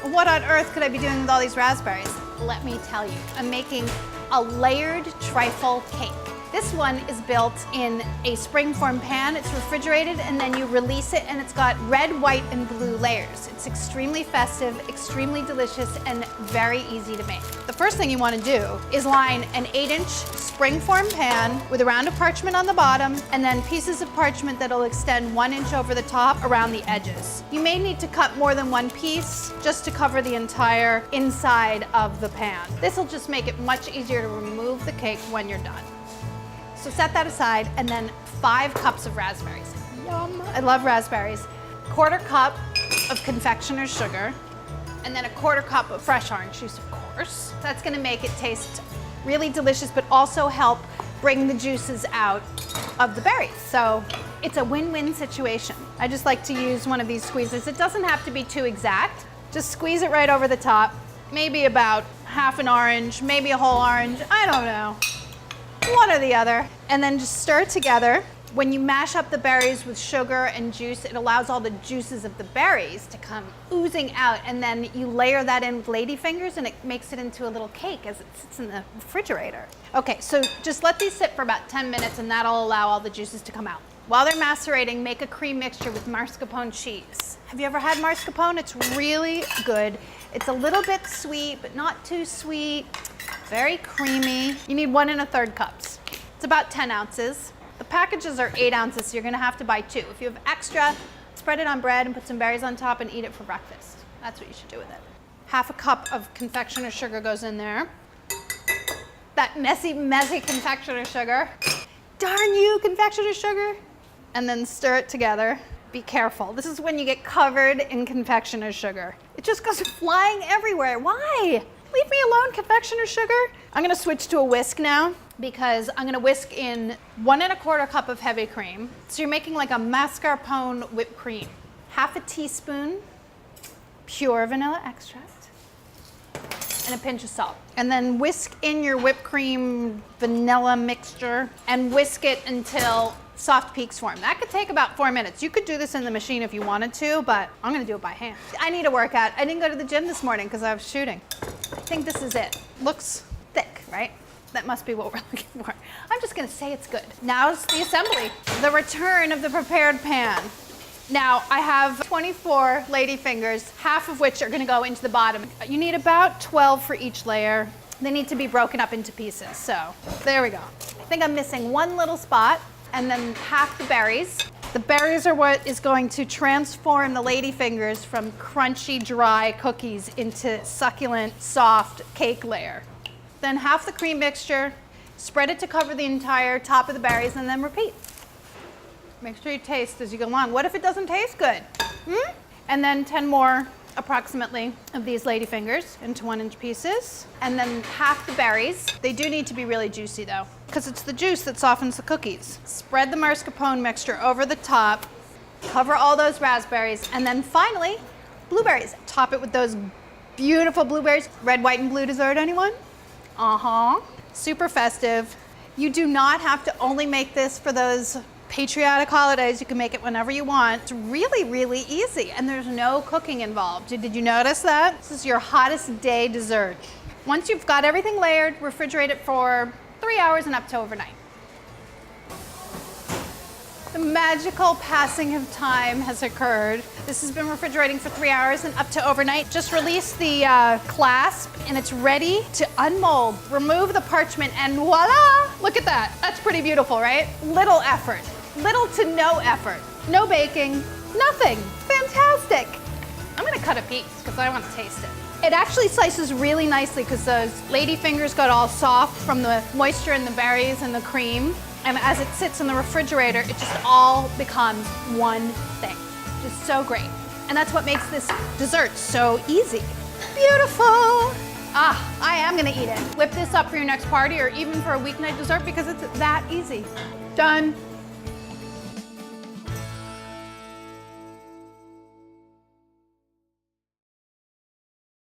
What on earth could I be doing with all these raspberries? Let me tell you, I'm making a layered trifle cake. This one is built in a springform pan. It's refrigerated and then you release it and it's got red, white, and blue layers. It's extremely festive, extremely delicious, and very easy to make. The first thing you want to do is line an 8-inch springform pan with a round of parchment on the bottom and then pieces of parchment that'll extend 1 inch over the top around the edges. You may need to cut more than one piece just to cover the entire inside of the pan. This will just make it much easier to remove the cake when you're done. So set that aside, and then 5 cups of raspberries. Yum, I love raspberries. 1/4 cup of confectioner's sugar, and then 1/4 cup of fresh orange juice, of course. That's gonna make it taste really delicious, but also help bring the juices out of the berries. So it's a win-win situation. I just like to use one of these squeezers. It doesn't have to be too exact. Just squeeze it right over the top, maybe about half an orange, maybe a whole orange, I don't know. One or the other, and then just stir together. When you mash up the berries with sugar and juice, it allows all the juices of the berries to come oozing out, and then you layer that in with ladyfingers and it makes it into a little cake as it sits in the refrigerator. Okay, so just let these sit for about 10 minutes and that'll allow all the juices to come out. While they're macerating, make a cream mixture with mascarpone cheese. Have you ever had mascarpone? It's really good. It's a little bit sweet, but not too sweet. Very creamy. You need 1 1/3 cups. It's about 10 ounces. The packages are 8 ounces, so you're gonna have to buy 2. If you have extra, spread it on bread and put some berries on top and eat it for breakfast. That's what you should do with it. 1/2 cup of confectioner's sugar goes in there. That messy confectioner's sugar. Darn you, confectioner's sugar. And then stir it together. Be careful. This is when you get covered in confectioner's sugar. It just goes flying everywhere. Why? Leave me alone, confectioner's sugar. I'm gonna switch to a whisk now because I'm gonna whisk in 1 1/4 cup of heavy cream. So you're making like a mascarpone whipped cream. 1/2 teaspoon pure vanilla extract and a pinch of salt. And then whisk in your whipped cream vanilla mixture and whisk it until soft peaks form. That could take about 4 minutes. You could do this in the machine if you wanted to, but I'm gonna do it by hand. I need a workout. I didn't go to the gym this morning because I was shooting. I think this is it. Looks thick, right? That must be what we're looking for. I'm just gonna say it's good. Now's the assembly. The return of the prepared pan. Now, I have 24 ladyfingers, half of which are gonna go into the bottom. You need about 12 for each layer. They need to be broken up into pieces, so there we go. I think I'm missing one little spot, and then half the berries. The berries are what is going to transform the ladyfingers from crunchy, dry cookies into succulent, soft cake layer. Then half the cream mixture, spread it to cover the entire top of the berries, and then repeat. Make sure you taste as you go along. What if it doesn't taste good? And then 10 more, approximately, of these ladyfingers into 1-inch pieces. And then half the berries. They do need to be really juicy though, because it's the juice that softens the cookies. Spread the mascarpone mixture over the top, cover all those raspberries, and then finally, blueberries. Top it with those beautiful blueberries. Red, white, and blue dessert, anyone? Super festive. You do not have to only make this for those patriotic holidays. You can make it whenever you want. It's really, really easy, and there's no cooking involved. Did you notice that? This is your hottest day dessert. Once you've got everything layered, refrigerate it for 3 hours and up to overnight. The magical passing of time has occurred. This has been refrigerating for 3 hours and up to overnight. Just release the clasp and it's ready to unmold. Remove the parchment and voila! Look at that. That's pretty beautiful, right? Little effort. Little to no effort. No baking. Nothing. Fantastic. I'm gonna cut a piece because I want to taste it. It actually slices really nicely because those ladyfingers got all soft from the moisture in the berries and the cream. And as it sits in the refrigerator, it just all becomes one thing. Just so great. And that's what makes this dessert so easy. Beautiful. I am gonna eat it. Whip this up for your next party or even for a weeknight dessert because it's that easy. Done.